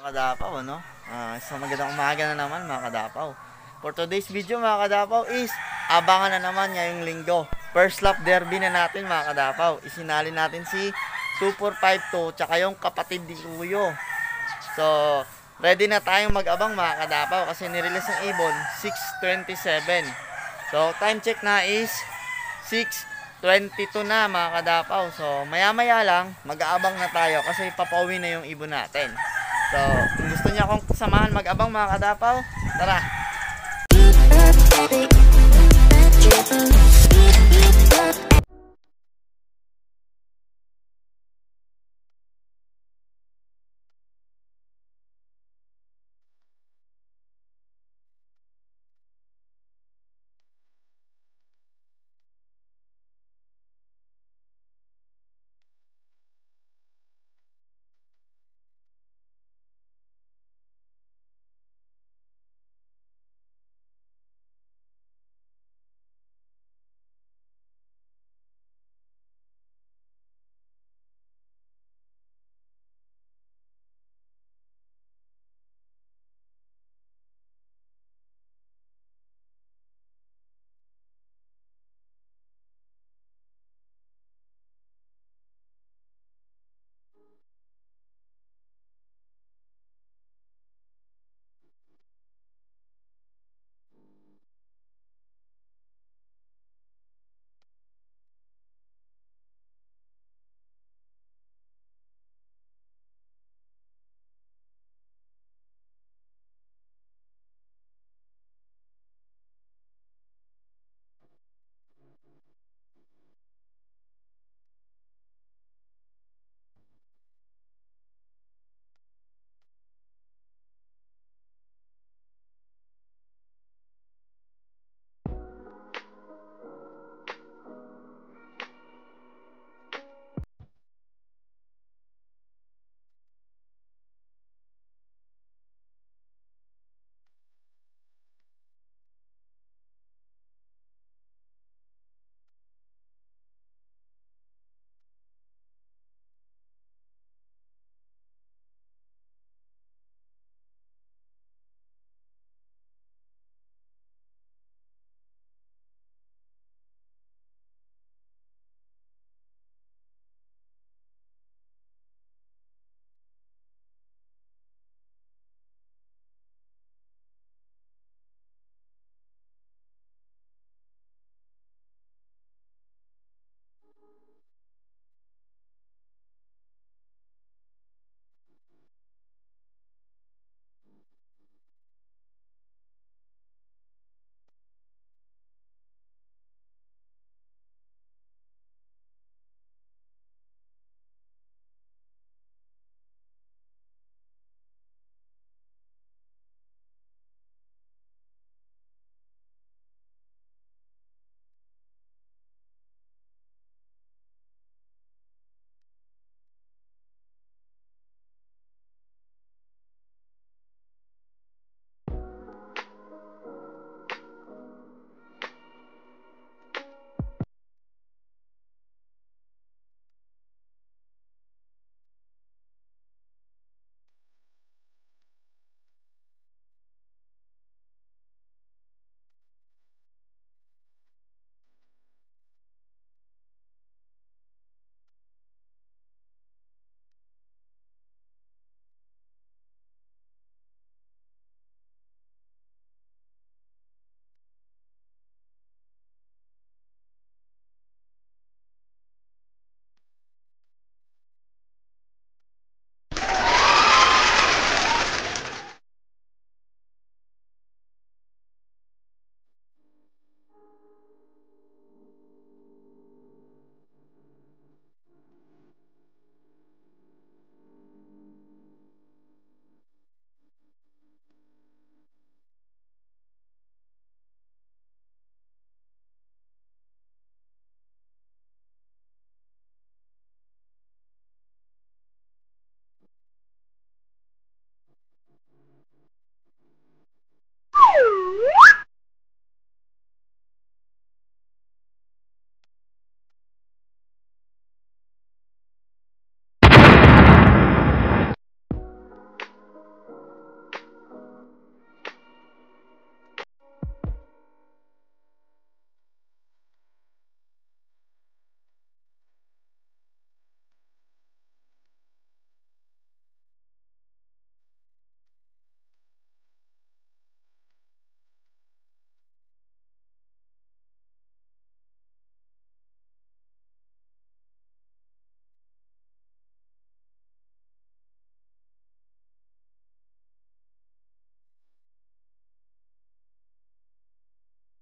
Kadapaw, ano? So magandang umaga na naman mga kadapaw. For today's video mga kadapaw is abangan na naman ngayong linggo. First lap derby na natin mga kadapaw. Isinali natin si 2452 tsaka yung kapatid ni Kuyo. So ready na tayong mag-abang mga kadapaw kasi nirelease ng ibon 6:27. So time check na is 6:22 na mga kadapaw. So maya maya lang mag-aabang na tayo kasi papauwi na yung ibon natin. So kung gusto niya akong samahan mag-abang mga kadapaw, tara!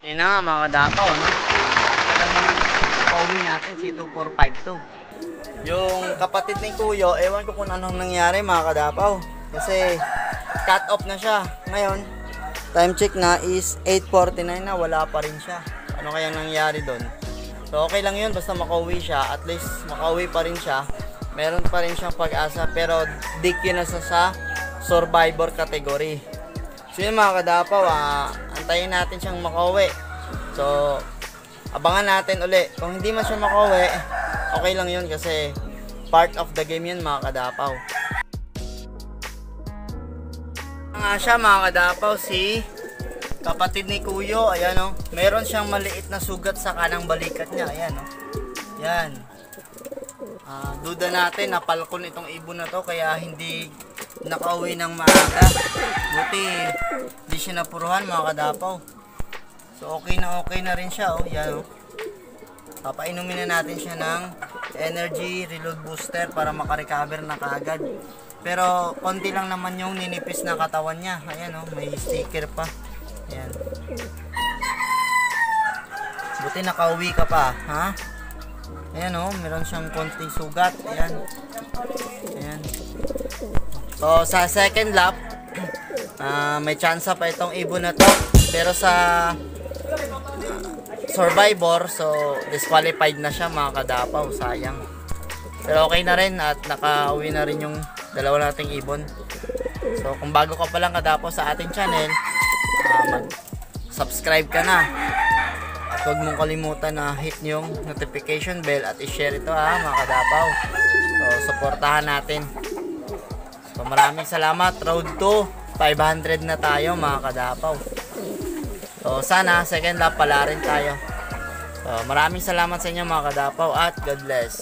Yun na nga mga kadapaw, no? Pauwi natin si 2452. Yung kapatid ni Kuyo, ewan ko kung anong nangyari mga kadapaw. Kasi cut off na siya. Ngayon, time check na is 8:49 na, wala pa rin siya. Ano kaya nangyari doon? So okay lang yun, basta makauwi siya. At least makauwi pa rin siya. Meron pa rin siyang pag-asa, pero dikyo na sa survivor category. So yun mga kadapaw, antayin natin siyang makauwi. So abangan natin uli. Kung hindi man siya makauwi, okay lang yun kasi part of the game yun mga kadapaw. Nga siya mga kadapaw, si kapatid ni Kuyo, ayan o. Meron siyang maliit na sugat sa kanang balikat niya, ayan o. Yan. Duda natin, napalkon itong ibon na to kaya hindi nakauwi ng maaga. Buti hindi siya napuruhan mga kadapaw. So okay na rin siya oh. Yan oh. Papainumin na natin siya ng energy reload booster para makarecover na kaagad. Pero konti lang naman yung ninipis na katawan niya. Ayan oh, may sticker pa. Ayan. Buti nakauwi ka pa, ha? Ayan oh, meron siyang konting sugat. Ayan. Ayan. So sa second lap, may chance pa itong ibon na to. Pero sa survivor, so disqualified na siya mga kadapaw, sayang. Pero okay na rin at nakauwi na rin yung dalawa nating ibon. So kung bago ka pa lang kadapaw sa ating channel, mag-subscribe ka na. At huwag mong kalimutan na hit yung notification bell at i-share ito mga kadapaw. So supportahan natin. So maraming salamat. Road to 500 na tayo mga kadapaw. So sana second lap pala rin tayo. So maraming salamat sa inyo mga kadapaw at God bless.